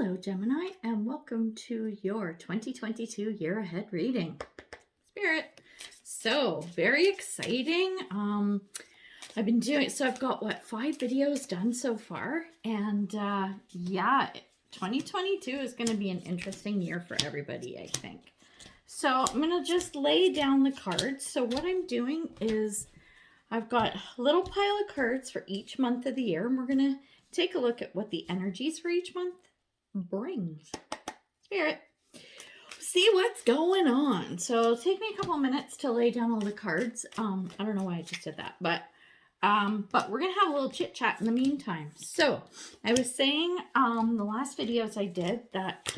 Hello, Gemini, and welcome to your 2022 year ahead reading. Spirit. So, very exciting. I've been doing, so I've got 5 videos done so far, and yeah, 2022 is going to be an interesting year for everybody, I think. So, I'm going to just lay down the cards. So, what I'm doing is I've got a little pile of cards for each month of the year, and we're going to take a look at what the energies for each month brings. Spirit, see what's going on. So it'll take me a couple minutes to lay down all the cards. I don't know why I just did that, but we're gonna have a little chit chat in the meantime. So I was saying the last videos I did that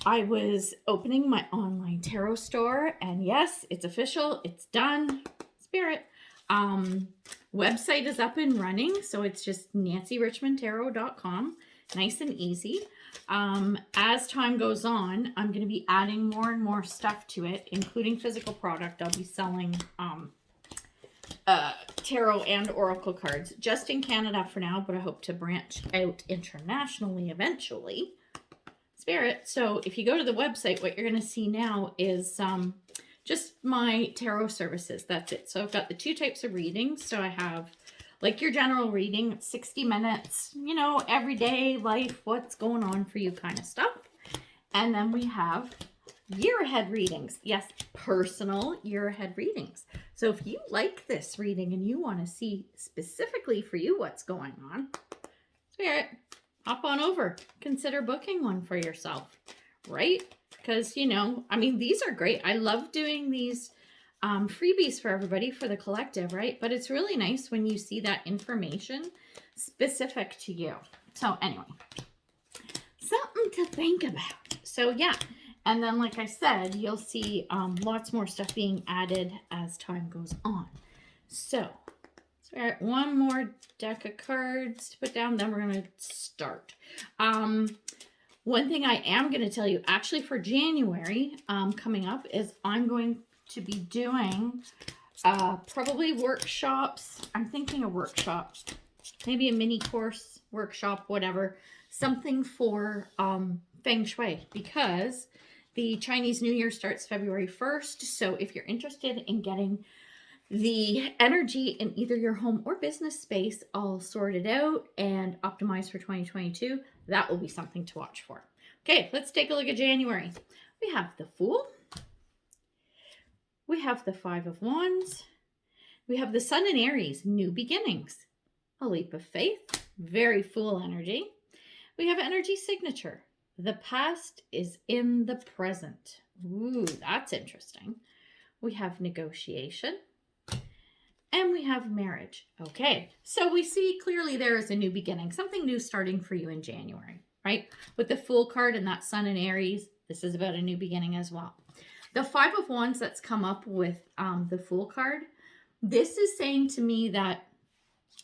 I was opening my online tarot store, and yes, it's official, it's done. Spirit, website is up and running, so it's just nancyrichmondtarot.com. Nice and easy. As time goes on, I'm going to be adding more and more stuff to it, including physical product. I'll be selling tarot and oracle cards just in Canada for now, but I hope to branch out internationally eventually. Spirit, so if you go to the website, what you're going to see now is just my tarot services. That's it. So I've got the 2 types of readings. So I have like your general reading, 60 minutes, you know, everyday life, what's going on for you kind of stuff. And then we have year ahead readings. Yes, personal year ahead readings. So if you like this reading and you want to see specifically for you what's going on, Spirit, hop on over. Consider booking one for yourself, right? Because, you know, I mean, these are great. I love doing these freebies for everybody for the collective, right? But it's really nice when you see that information specific to you. So anyway, something to think about. So yeah, and then like I said, you'll see lots more stuff being added as time goes on. So Spirit, one more deck of cards to put down, then we're going to start. One thing I am going to tell you actually for January coming up is I'm going to be doing probably workshops. I'm thinking a workshop, maybe a mini course workshop, whatever, something for Feng Shui, because the Chinese New Year starts February 1st. So if you're interested in getting the energy in either your home or business space all sorted out and optimized for 2022, that will be something to watch for. Okay, let's take a look at January. We have the Fool. We have the 5 of Wands. We have the Sun in Aries, new beginnings. A leap of faith, very Fool energy. We have energy signature. The past is in the present. Ooh, that's interesting. We have negotiation. And we have marriage. Okay, so we see clearly there is a new beginning, something new starting for you in January, right? With the Fool card and that Sun in Aries, this is about a new beginning as well. The 5 of Wands that's come up with the Fool card, this is saying to me that,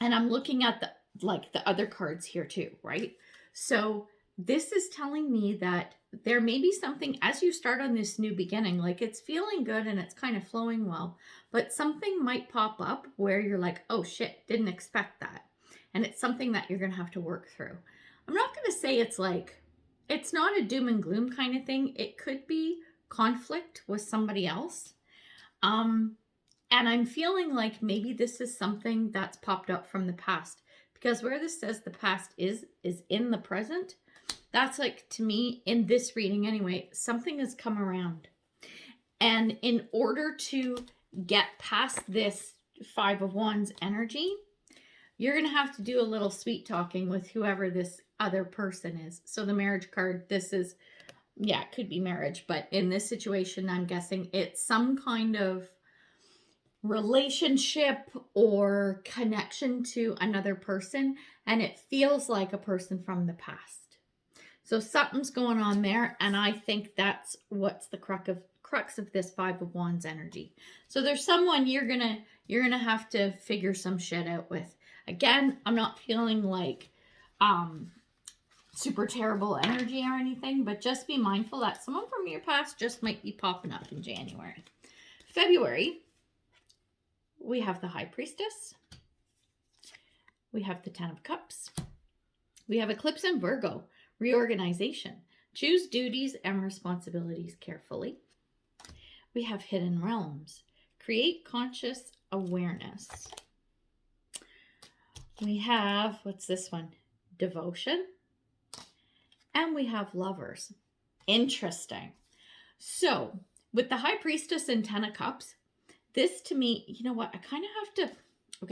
and I'm looking at the other cards here too, right? So this is telling me that there may be something as you start on this new beginning, like it's feeling good and it's kind of flowing well, but something might pop up where you're like, oh shit, didn't expect that. And it's something that you're going to have to work through. I'm not going to say it's like, it's not a doom and gloom kind of thing. It could be conflict with somebody else. And I'm feeling like maybe this is something that's popped up from the past, because where this says the past is in the present, that's like, to me, in this reading anyway, something has come around. And in order to get past this 5 of Wands energy, you're going to have to do a little sweet talking with whoever this other person is. So the marriage card, this is, yeah, it could be marriage, but in this situation, I'm guessing it's some kind of relationship or connection to another person, and it feels like a person from the past. So something's going on there, and I think that's what's the crux of this 5 of Wands energy. So there's someone you're gonna have to figure some shit out with. Again, I'm not feeling like super terrible energy or anything, but just be mindful that someone from your past just might be popping up in January. February, we have the High Priestess. We have the 10 of Cups. We have Eclipse in Virgo, reorganization. Choose duties and responsibilities carefully. We have Hidden Realms, create conscious awareness. We have, what's this one? Devotion. And we have Lovers. Interesting. So, with the High Priestess and Ten of Cups, this to me, you know what? I kind of have to,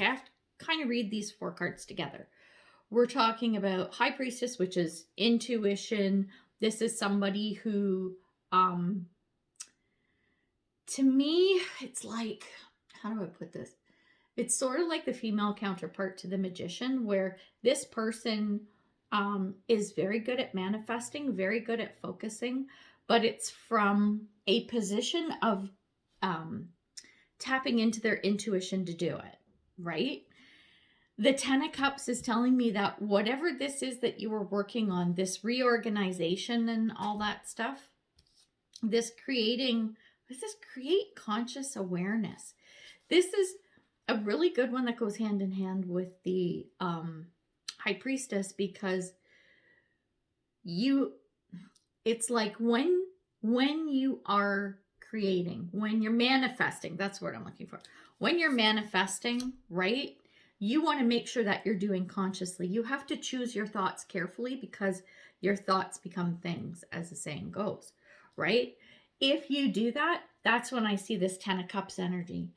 I have to kind of read these 4 cards together. We're talking about High Priestess, which is intuition. This is somebody who, to me, it's like, how do I put this? It's sort of like the female counterpart to the Magician, where this person is very good at manifesting, very good at focusing, but it's from a position of tapping into their intuition to do it, right? The Ten of Cups is telling me that whatever this is that you were working on, this reorganization and all that stuff, this create conscious awareness. This is a really good one that goes hand in hand with the High Priestess, because it's like when you are creating, when you're manifesting, that's what I'm looking for. When you're manifesting, right? You want to make sure that you're doing consciously. You have to choose your thoughts carefully, because your thoughts become things, as the saying goes, right? If you do that, that's when I see this Ten of Cups energy.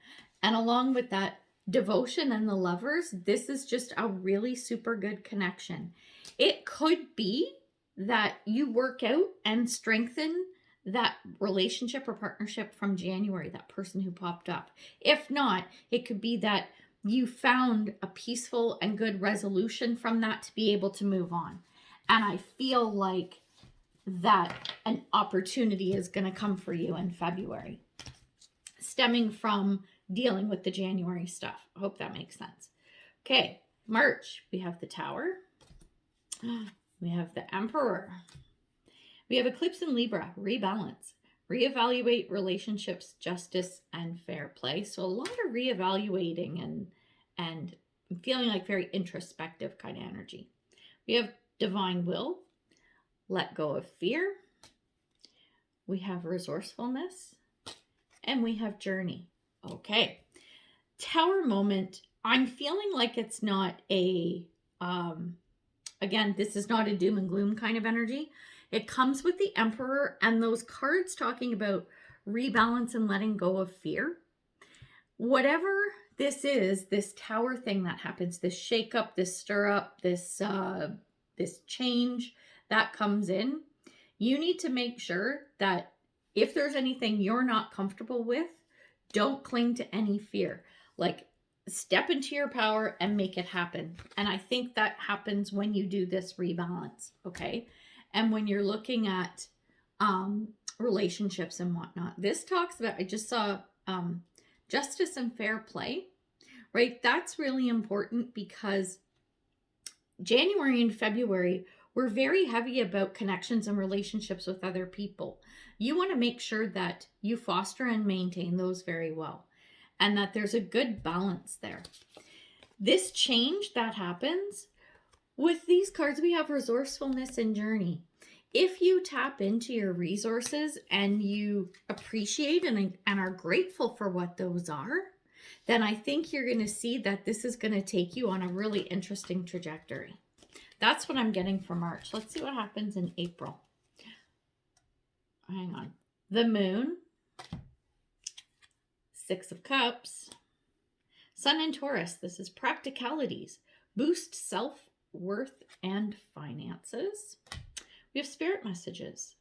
And along with that, devotion and the Lovers, this is just a really super good connection. It could be that you work out and strengthen that relationship or partnership from January, that person who popped up. If not, it could be that you found a peaceful and good resolution from that to be able to move on. And I feel like that an opportunity is going to come for you in February, stemming from dealing with the January stuff. I hope that makes sense. Okay, March, we have the Tower. We have the Emperor. We have Eclipse in Libra, rebalance. Reevaluate relationships, justice, and fair play. So a lot of reevaluating and feeling like very introspective kind of energy. We have Divine Will, let go of fear. We have resourcefulness, and we have Journey. Okay, Tower moment. I'm feeling like it's not a, again, this is not a doom and gloom kind of energy. It comes with the Emperor and those cards talking about rebalance and letting go of fear. Whatever this is, this Tower thing that happens, this shake up, this stir up, this change that comes in, you need to make sure that if there's anything you're not comfortable with, don't cling to any fear. Like, step into your power and make it happen. And I think that happens when you do this rebalance, okay? And when you're looking at relationships and whatnot. This talks about, I just saw justice and fair play, right? That's really important, because January and February, we're very heavy about connections and relationships with other people. You want to make sure that you foster and maintain those very well, and that there's a good balance there. This change that happens with these cards, we have resourcefulness and journey. If you tap into your resources and you appreciate and are grateful for what those are, then I think you're going to see that this is going to take you on a really interesting trajectory. That's what I'm getting for March. Let's see what happens in April. Hang on. The Moon, Six of Cups, Sun in Taurus. This is practicalities. Boost self-worth and finances. We have spirit messages.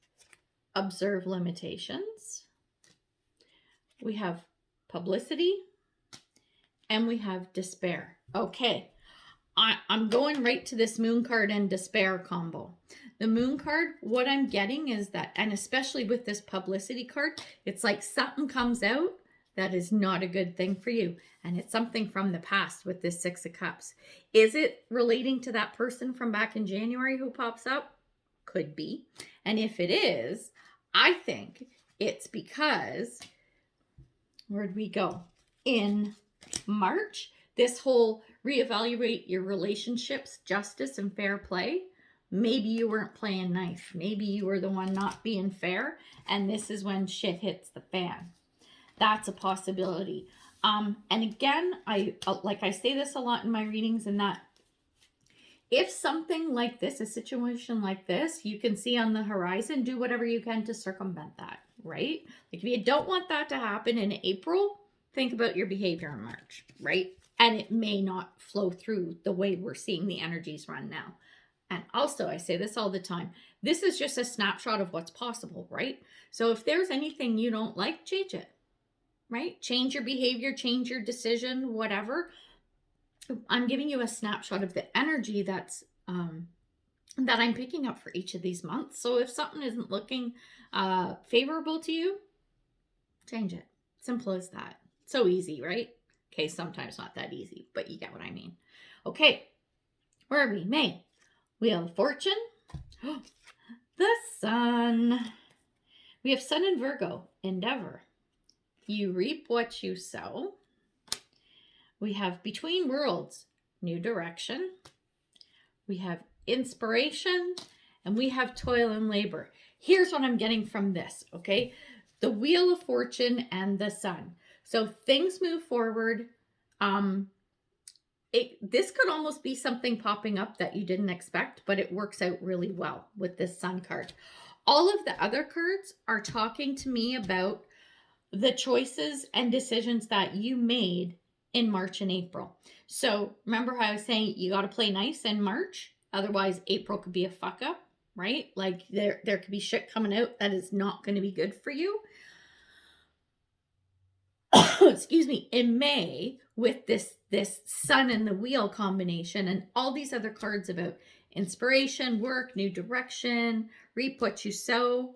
Observe limitations. We have publicity. And we have despair. Okay. I'm going right to this Moon card and despair combo. The Moon card, what I'm getting is that, and especially with this publicity card, it's like something comes out that is not a good thing for you. And it's something from the past with this Six of Cups. Is it relating to that person from back in January who pops up? Could be. And if it is, I think it's because, where'd we go? In March, this whole reevaluate your relationships, justice and fair play. Maybe you weren't playing nice. Maybe you were the one not being fair, and this is when shit hits the fan. That's a possibility. And again, I say this a lot in my readings, and that if something like this, a situation like this, you can see on the horizon, do whatever you can to circumvent that, right? Like if you don't want that to happen in April, think about your behavior in March, right? And it may not flow through the way we're seeing the energies run now. And also, I say this all the time, this is just a snapshot of what's possible, right? So if there's anything you don't like, change it, right? Change your behavior, change your decision, whatever. I'm giving you a snapshot of the energy that's that I'm picking up for each of these months. So if something isn't looking favorable to you, change it. Simple as that. So easy, right? Okay, sometimes not that easy, but you get what I mean. Okay, where are we? May. Wheel of Fortune. The Sun. We have Sun in Virgo. Endeavor. You reap what you sow. We have Between Worlds, New Direction. We have Inspiration, and we have Toil and Labor. Here's what I'm getting from this, okay? The Wheel of Fortune and the Sun. So things move forward. This could almost be something popping up that you didn't expect, but it works out really well with this Sun card. All of the other cards are talking to me about the choices and decisions that you made in March and April. So remember how I was saying you got to play nice in March, otherwise April could be a fuck up, right? Like there could be shit coming out that is not going to be good for you. Excuse me. In May, with this Sun and the Wheel combination and all these other cards about inspiration, work, new direction, reap what you sow,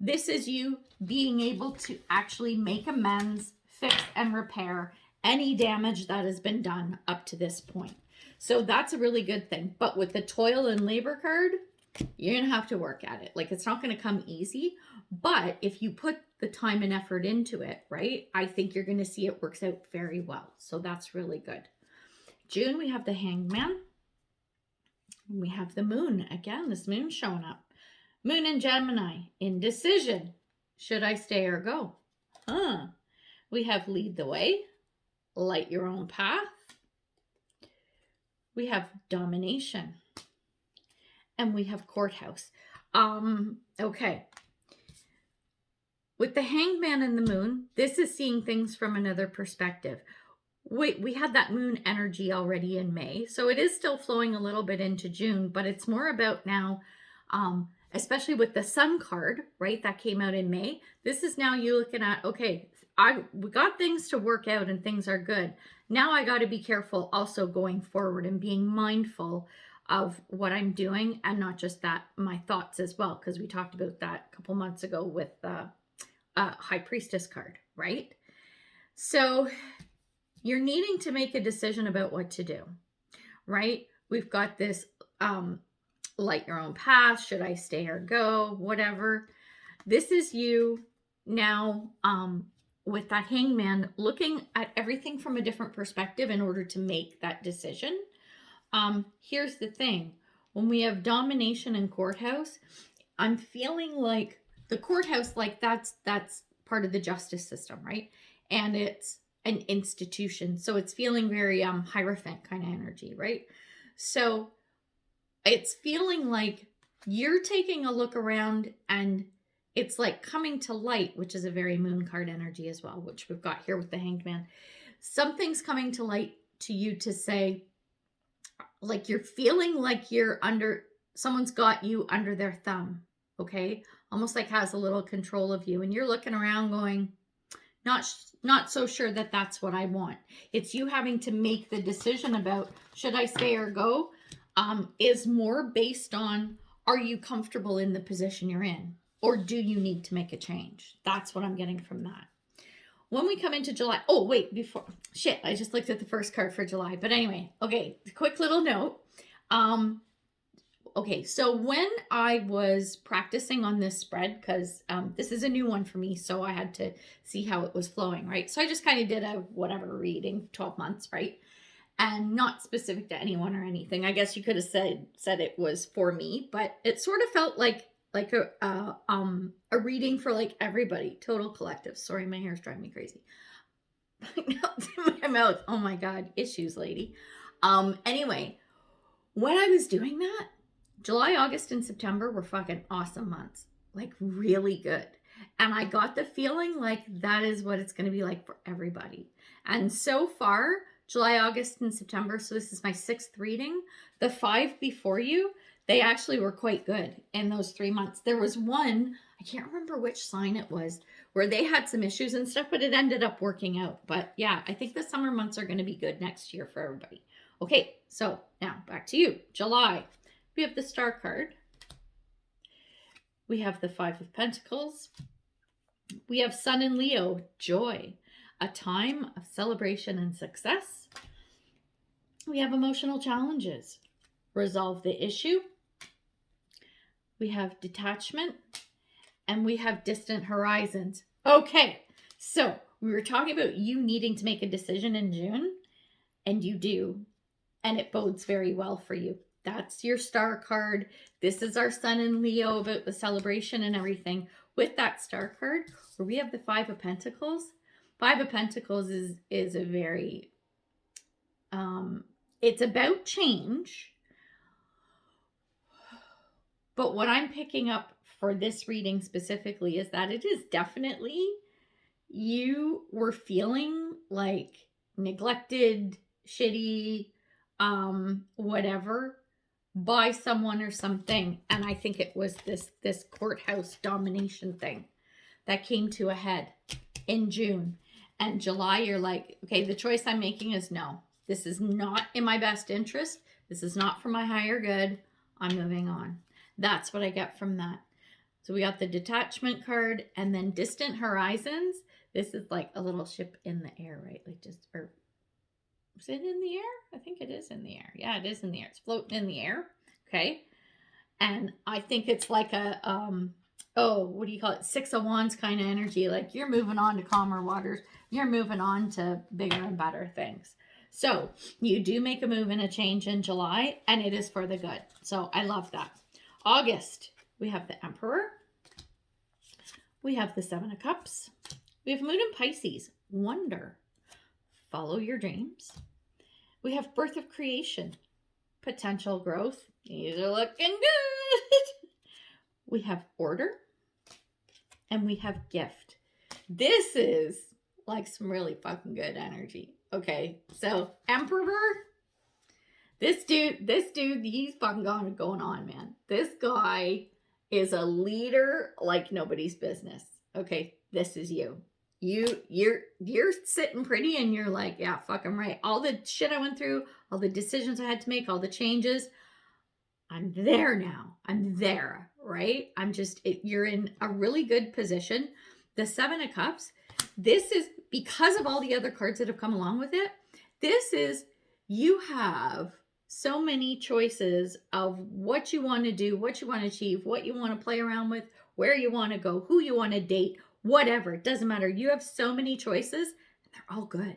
this is you being able to actually make amends, fix and repair any damage that has been done up to this point. So that's a really good thing. But with the Toil and Labor card, you're going to have to work at it. Like it's not going to come easy, but if you put the time and effort into it, right, I think you're going to see it works out very well. So that's really good. June, we have the Hangman. We have the Moon. Again, this Moon showing up. Moon in Gemini. Indecision. Should I stay or go? We have Lead the Way. Light your own path. We have Domination. And we have Courthouse. Okay. With the Hangman and the Moon, this is seeing things from another perspective. We had that Moon energy already in May, so it is still flowing a little bit into June, but it's more about now, especially with the Sun card, right, that came out in May. This is now you looking at, okay, we got things to work out and things are good. Now I got to be careful also going forward and being mindful of what I'm doing and not just that, my thoughts as well, because we talked about that a couple months ago with the High Priestess card, right? So you're needing to make a decision about what to do, right? We've got this light your own path, should I stay or go, whatever. This is you now with that Hangman looking at everything from a different perspective in order to make that decision. Here's the thing. When we have Domination and Courthouse, I'm feeling like the Courthouse, like that's part of the justice system, right? And it's an institution. So it's feeling very Hierophant kind of energy, right? So it's feeling like you're taking a look around and it's like coming to light, which is a very Moon card energy as well, which we've got here with the Hanged Man. Something's coming to light to you to say, like you're feeling like you're under, someone's got you under their thumb, okay? Almost like has a little control of you. And you're looking around going, not so sure that that's what I want. It's you having to make the decision about should I stay or go, is more based on, are you comfortable in the position you're in? Or do you need to make a change? That's what I'm getting from that. When we come into July, oh, wait, before, shit, I just looked at the first card for July. But anyway, okay, quick little note. Okay, so when I was practicing on this spread, because this is a new one for me, so I had to see how it was flowing, right? So I just kind of did a whatever reading, 12 months, right? and not specific to anyone or anything. I guess you could have said it was for me, but it sort of felt like a reading for like everybody, total collective. Sorry, my hair's driving me crazy. Now it's in my mouth. Oh my God, issues, lady. Anyway, when I was doing that, July, August, and September were fucking awesome months, like really good. And I got the feeling like that is what it's going to be like for everybody. And so far, July, August, and September, so this is my 6th reading, the 5 before you, they actually were quite good in those 3 months. There was one, I can't remember which sign it was, where they had some issues and stuff, but it ended up working out. But yeah, I think the summer months are going to be good next year for everybody. Okay, so now back to you. July, we have the Star card. We have the 5 of Pentacles. We have Sun in Leo, joy, a time of celebration and success. We have emotional challenges, resolve the issue. We have detachment, and we have distant horizons. Okay, so we were talking about you needing to make a decision in June, and you do, and it bodes very well for you. That's your Star card. This is our Sun in Leo about the celebration and everything. With that Star card, where we have the 5 of Pentacles. 5 of Pentacles is a very, it's about change. But what I'm picking up for this reading specifically is that it is definitely you were feeling like neglected, shitty, whatever, by someone or something. And I think it was this courthouse domination thing that came to a head in June. And July, you're like, okay, the choice I'm making is no. This is not in my best interest. This is not for my higher good. I'm moving on. That's what I get from that. So we got the detachment card, and then distant horizons. This is like a little ship in the air, right? Like just, or is it in the air? I think it is in the air. Yeah, it is in the air. It's floating in the air. Okay. And I think it's like a, what do you call it? 6 of Wands kind of energy. Like you're moving on to calmer waters. You're moving on to bigger and better things. So you do make a move and a change in July, and it is for the good. So I love that. August, we have the Emperor. We have the 7 of Cups. We have Moon in Pisces. Wonder. Follow your dreams. We have Birth of Creation. Potential growth. These are looking good. We have Order. And we have Gift. This is like some really fucking good energy. Okay, so Emperor. This dude, he's fucking going on, man. This guy is a leader like nobody's business. Okay, this is you. You're sitting pretty and you're like, yeah, fuck, I'm right. All the shit I went through, all the decisions I had to make, all the changes, I'm there now. I'm there, right? You're in a really good position. The 7 of Cups, this is, because of all the other cards that have come along with it, this is, you have so many choices of what you want to do, what you want to achieve, what you want to play around with, where you want to go, who you want to date, whatever. It doesn't matter. You have so many choices, and they're all good.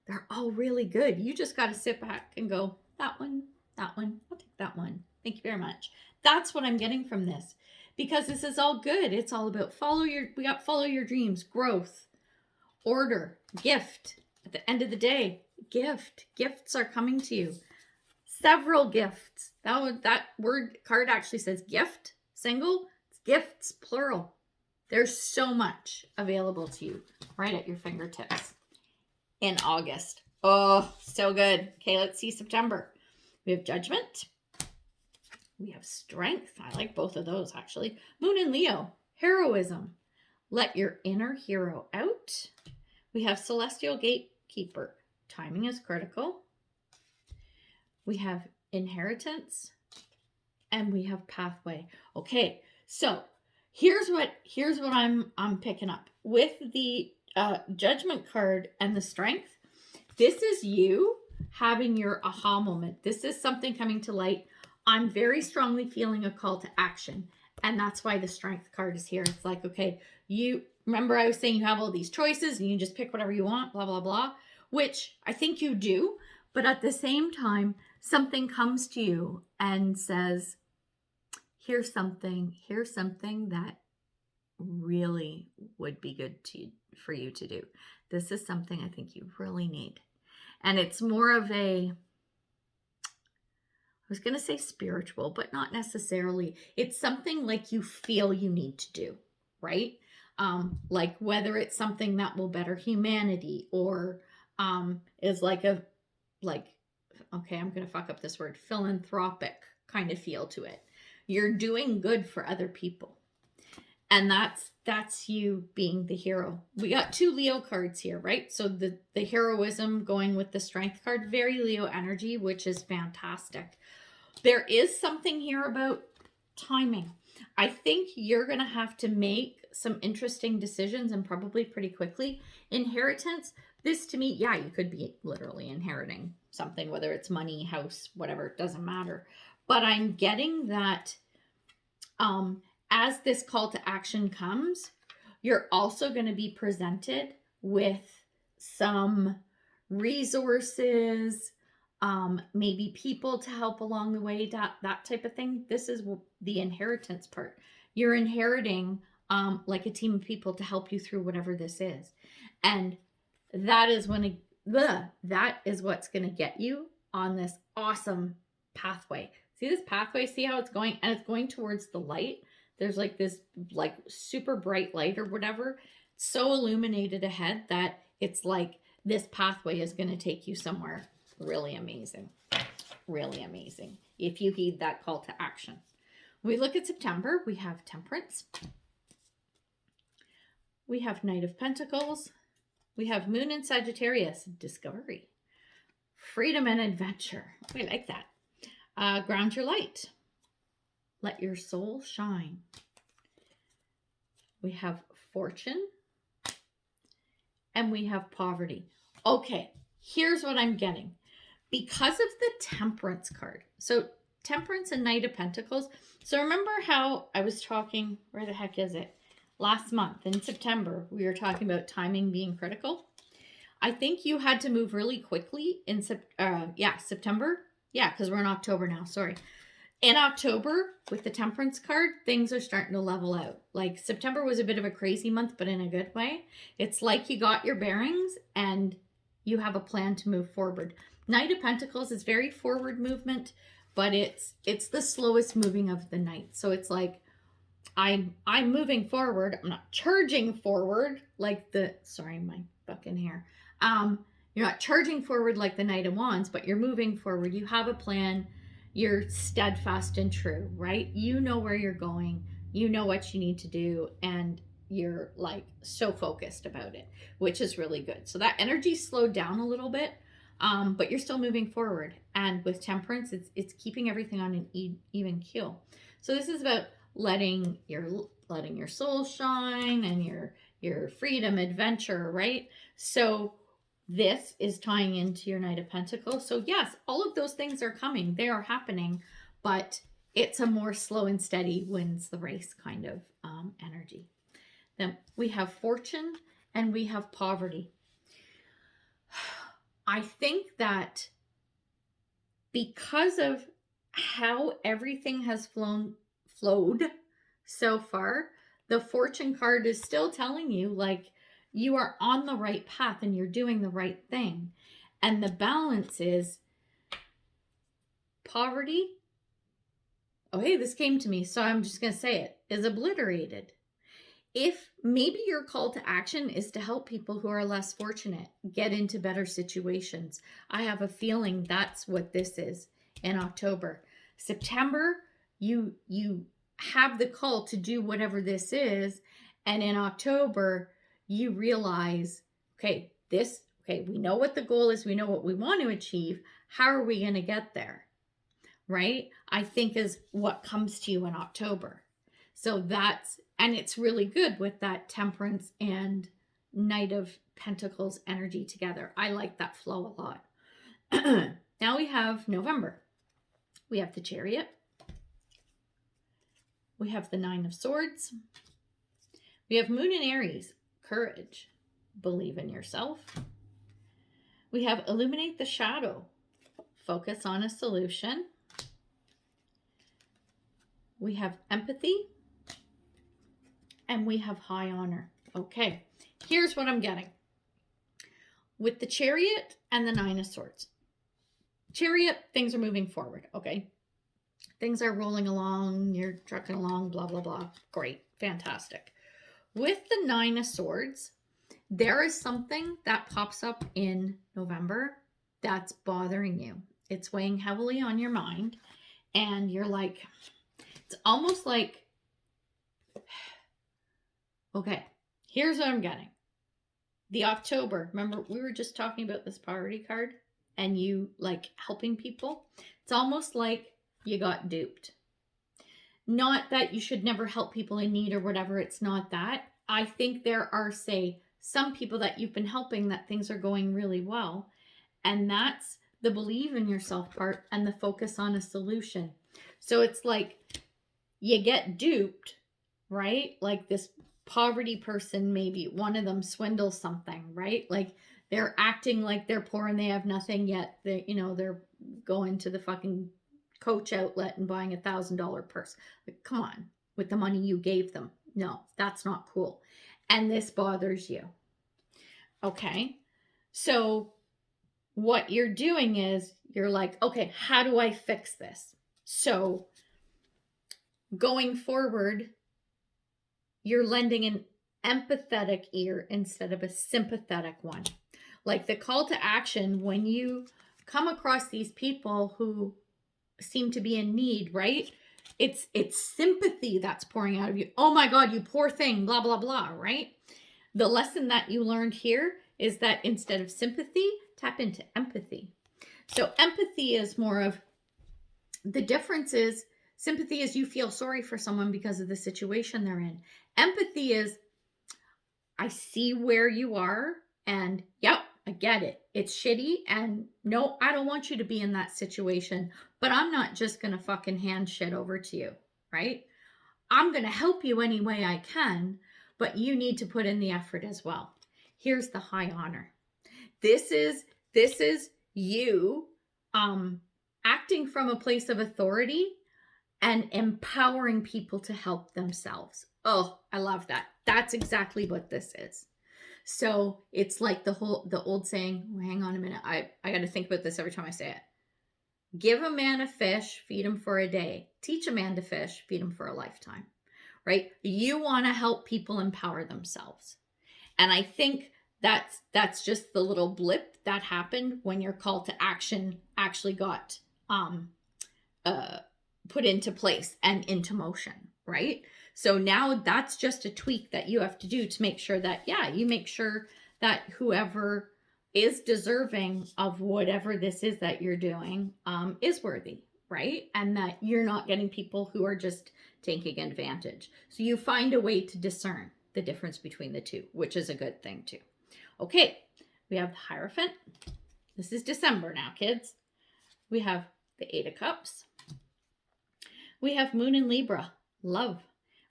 They're all really good. You just got to sit back and go, that one, I'll take that one. Thank you very much. That's what I'm getting from this, because this is all good. It's all about follow your dreams, growth, order, gift. At the end of the day, gifts are coming to you. Several gifts. That word card actually says gift, single. It's gifts, plural. There's so much available to you right at your fingertips in August. Oh, so good. Okay, let's see September. We have Judgment. We have Strength. I like both of those, actually. Moon in Leo. Heroism. Let your inner hero out. We have Celestial Gatekeeper. Timing is critical. We have Inheritance. And we have Pathway. Okay, so here's what I'm picking up. With the Judgment card and the Strength, this is you having your aha moment. This is something coming to light. I'm very strongly feeling a call to action. And that's why the Strength card is here. It's like, okay, you remember I was saying you have all these choices and you just pick whatever you want, blah, blah, blah, which I think you do. But at the same time, something comes to you and says, here's something that really would be good for you to do. This is something I think you really need. And it's more of I was going to say spiritual, but not necessarily. It's something like you feel you need to do, right? Like whether it's something that will better humanity or is okay, I'm going to fuck up this word, philanthropic kind of feel to it. You're doing good for other people. And that's you being the hero. We got 2 Leo cards here, right? So the heroism going with the strength card, very Leo energy, which is fantastic. There is something here about timing. I think you're going to have to make some interesting decisions and probably pretty quickly. Inheritance, this to me, yeah, you could be literally inheriting something, whether it's money, house, whatever, it doesn't matter. But I'm getting that as this call to action comes, you're also going to be presented with some resources, maybe people to help along the way, that type of thing. This is the inheritance part. You're inheriting like a team of people to help you through whatever this is. And that is that is what's going to get you on this awesome pathway. See this pathway? See how it's going? And it's going towards the light. There's like this like super bright light or whatever. It's so illuminated ahead that it's like this pathway is going to take you somewhere really amazing. Really amazing. If you heed that call to action. When we look at September, we have Temperance. We have Knight of Pentacles. We have Moon in Sagittarius, Discovery. Freedom and Adventure. We like that. Ground your light. Let your soul shine. We have Fortune. And we have Poverty. Okay, here's what I'm getting. Because of the Temperance card. So Temperance and Knight of Pentacles. So remember how I was talking, where the heck is it? Last month in September, we were talking about timing being critical. I think you had to move really quickly in September. Yeah, because we're in October now, sorry. In October, with the Temperance card, things are starting to level out. Like September was a bit of a crazy month, but in a good way. It's like you got your bearings and you have a plan to move forward. Knight of Pentacles is very forward movement, but it's the slowest moving of the night. So it's like, I'm moving forward. I'm not charging forward like sorry, my fucking hair. You're not charging forward like the Knight of Wands, but you're moving forward. You have a plan. You're steadfast and true, right? You know where you're going. You know what you need to do. And you're like so focused about it, which is really good. So that energy slowed down a little bit, but you're still moving forward. And with Temperance, it's keeping everything on an even keel. So this is about letting your soul shine and your freedom, adventure, right? So this is tying into your Knight of Pentacles. So yes, all of those things are coming. They are happening, but it's a more slow and steady wins the race kind of energy. Then we have Fortune and we have Poverty. I think that because of how everything has flowed so far, the Fortune card is still telling you like you are on the right path and you're doing the right thing. And the balance is Poverty. Oh, hey, this came to me, so I'm just going to say it, is obliterated. If maybe your call to action is to help people who are less fortunate get into better situations, I have a feeling that's what this is in October. September, you have the call to do whatever this is, and in October, you realize, okay, we know what the goal is, we know what we want to achieve, how are we going to get there? Right? I think is what comes to you in October. So and it's really good with that Temperance and Knight of Pentacles energy together. I like that flow a lot. Now we have November. We have the Chariot. We have the Nine of Swords. We have Moon in Aries. Courage. Believe in yourself. We have Illuminate the Shadow. focus on a solution. We have empathy. And we have high honor. Okay, here's what I'm getting. With the Chariot and the Nine of Swords. Chariot, things are moving forward, okay? Things are rolling along, you're trucking along, blah, blah, blah. Great, fantastic. With the Nine of Swords, there is something that pops up in November that's bothering you. It's weighing heavily on your mind, and you're like, it's almost like, okay, here's what I'm getting. The October, remember we were just talking about this priority card and you like helping people? It's almost like you got duped. Not that you should never help people in need or whatever. It's not that. I think there are, say, some people that you've been helping that things are going really well. And that's the believe in yourself part and the focus on a solution. So it's like you get duped, right? Like this poverty person, maybe one of them swindles something, right? Like they're acting like they're poor and they have nothing, yet they, they're going to the fucking Coach outlet and buying $1,000 purse. Like, come on, with the money you gave them. No, that's not cool. And this bothers you. Okay. So what you're doing is you're like, okay, how do I fix this? So going forward, you're lending an empathetic ear instead of a sympathetic one. Like the call to action, when you come across these people who seem to be in need, right? It's sympathy that's pouring out of you. Oh my God, you poor thing, blah, blah, blah, right? The lesson that you learned here is that instead of sympathy, tap into empathy. So empathy is more of, the difference is, sympathy is you feel sorry for someone because of the situation they're in. Empathy is, I see where you are and yep, I get it. It's shitty and no, I don't want you to be in that situation, but I'm not just going to fucking hand shit over to you, right? I'm going to help you any way I can, but you need to put in the effort as well. Here's the high honor. This is you acting from a place of authority and empowering people to help themselves. Oh, I love that. That's exactly what this is. So it's like the old saying, hang on a minute. I got to think about this every time I say it. Give a man a fish, feed him for a day. Teach a man to fish, feed him for a lifetime, right? You want to help people empower themselves. And I think that's just the little blip that happened when your call to action actually got put into place and into motion, right? So now that's just a tweak that you have to do to make sure that, you make sure that whoever is deserving of whatever this is that you're doing is worthy, right? And that you're not getting people who are just taking advantage. So you find a way to discern the difference between the two, which is a good thing too. Okay, we have the Hierophant. This is December now, kids. We have the Eight of Cups. We have Moon in Libra, love.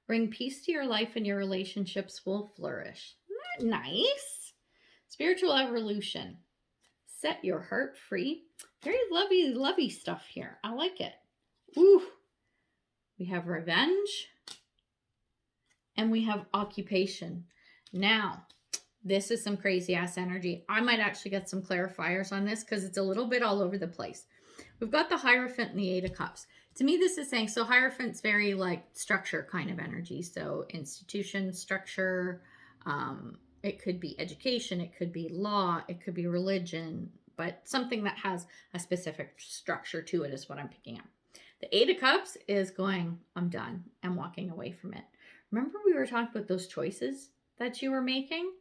Bring peace to your life and your relationships will flourish. Isn't that nice? Spiritual evolution. Set your heart free. Very lovey stuff here. I like it. Ooh. We have revenge. And we have occupation. Now, this is some crazy ass energy. I might actually get some clarifiers on this because it's a little bit all over the place. We've got the Hierophant and the Eight of Cups. To me, this is saying, so Hierophant's very like structure kind of energy. So institution, structure, it could be education, it could be law, it could be religion, but something that has a specific structure to it is what I'm picking up. The Eight of Cups is going, I'm done. I'm walking away from it. Remember we were talking about those choices that you were making?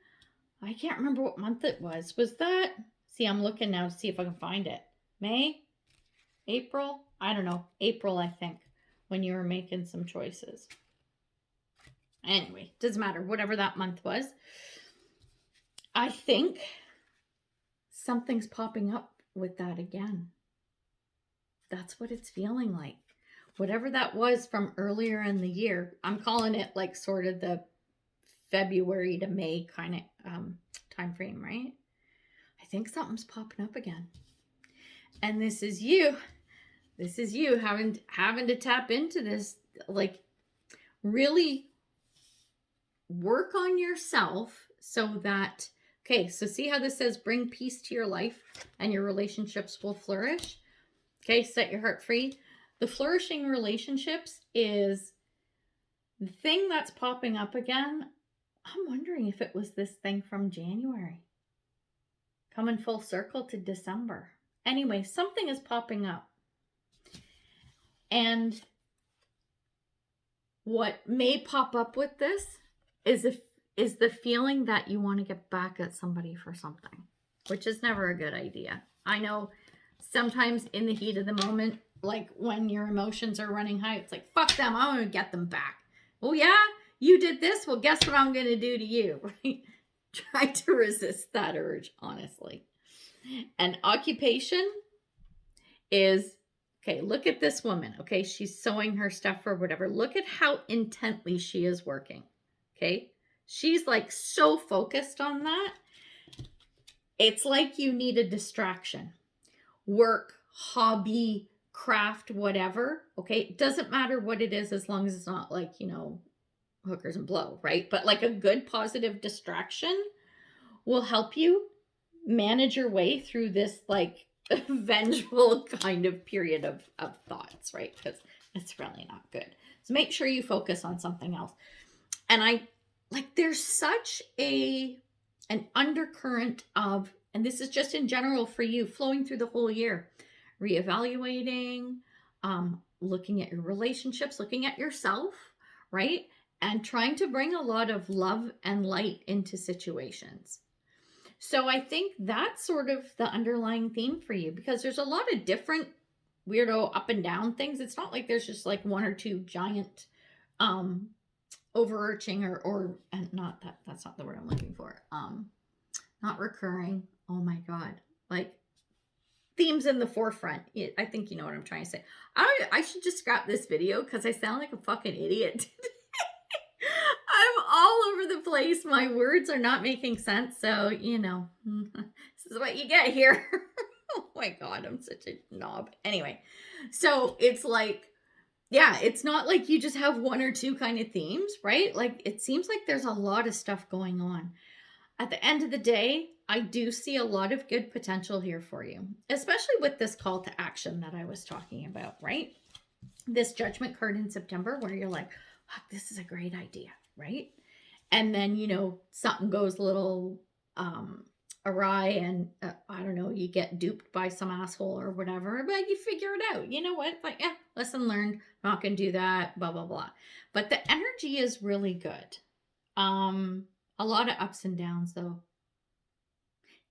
I can't remember what month it was. Was that? See, I'm looking now to see if I can find it. May? April? I don't know. April, I think, when you were making some choices. Anyway, doesn't matter. Whatever that month was. I think something's popping up with that again. That's what it's feeling like. Whatever that was from earlier in the year, I'm calling it like sort of the February to May kind of time frame, right? I think something's popping up again. And this is you. This is you having to tap into this, like really work on yourself so that, okay, so see how this says bring peace to your life and your relationships will flourish. Okay, set your heart free. The flourishing relationships is the thing that's popping up again. I'm wondering if it was this thing from January coming full circle to December. Anyway, something is popping up. And what may pop up with this is the feeling that you want to get back at somebody for something, which is never a good idea. I know sometimes in the heat of the moment, like when your emotions are running high, it's like, fuck them, I'm going to get them back. Oh yeah, you did this? Well, guess what I'm going to do to you, right? Try to resist that urge, honestly. And occupation is, okay, look at this woman. Okay, she's sewing her stuff or whatever. Look at how intently she is working. Okay, she's like so focused on that. It's like you need a distraction. Work, hobby, craft, whatever. Okay, it doesn't matter what it is as long as it's not like, you know, hookers and blow, right? But like a good positive distraction will help you manage your way through this like vengeful kind of period of thoughts, right? Because it's really not good. So make sure you focus on something else. And I like, there's such an undercurrent of, and this is just in general for you, flowing through the whole year, reevaluating, looking at your relationships, looking at yourself, right? And trying to bring a lot of love and light into situations. So I think that's sort of the underlying theme for you, because there's a lot of different weirdo up and down things. It's not like there's just like one or two giant overarching or not that's not the word I'm looking for. Not recurring. Oh my God. Like themes in the forefront. I think you know what I'm trying to say. I should just scrap this video because I sound like a fucking idiot. I'm all over the place. My words are not making sense. So, you know, this is what you get here. Oh my God, I'm such a knob. Anyway, so it's like, yeah, it's not like you just have one or two kind of themes, right? Like it seems like there's a lot of stuff going on. At the end of the day, I do see a lot of good potential here for you, especially with this call to action that I was talking about, right? This judgment card in September where you're like, oh, this is a great idea, right? And then, you know, something goes a little awry and I don't know, you get duped by some asshole or whatever, but you figure it out. You know what? Like, yeah, lesson learned. Not going to do that, blah, blah, blah. But the energy is really good. A lot of ups and downs though.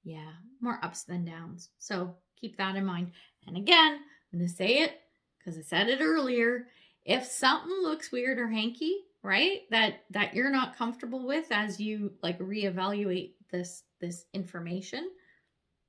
Yeah, more ups than downs. So keep that in mind. And again, I'm going to say it because I said it earlier. If something looks weird or hanky, right, that you're not comfortable with as you like reevaluate this information,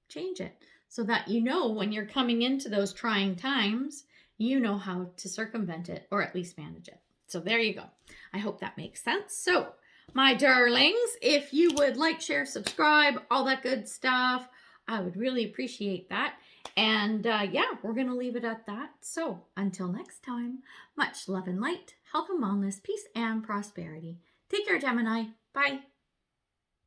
change it so that you know when you're coming into those trying times, you know how to circumvent it or at least manage it. So there you go. I hope that makes sense. So my darlings, if you would like, share, subscribe, all that good stuff, I would really appreciate that. And yeah, we're going to leave it at that. So until next time, much love and light, health and wellness, peace and prosperity. Take care, Gemini. Bye.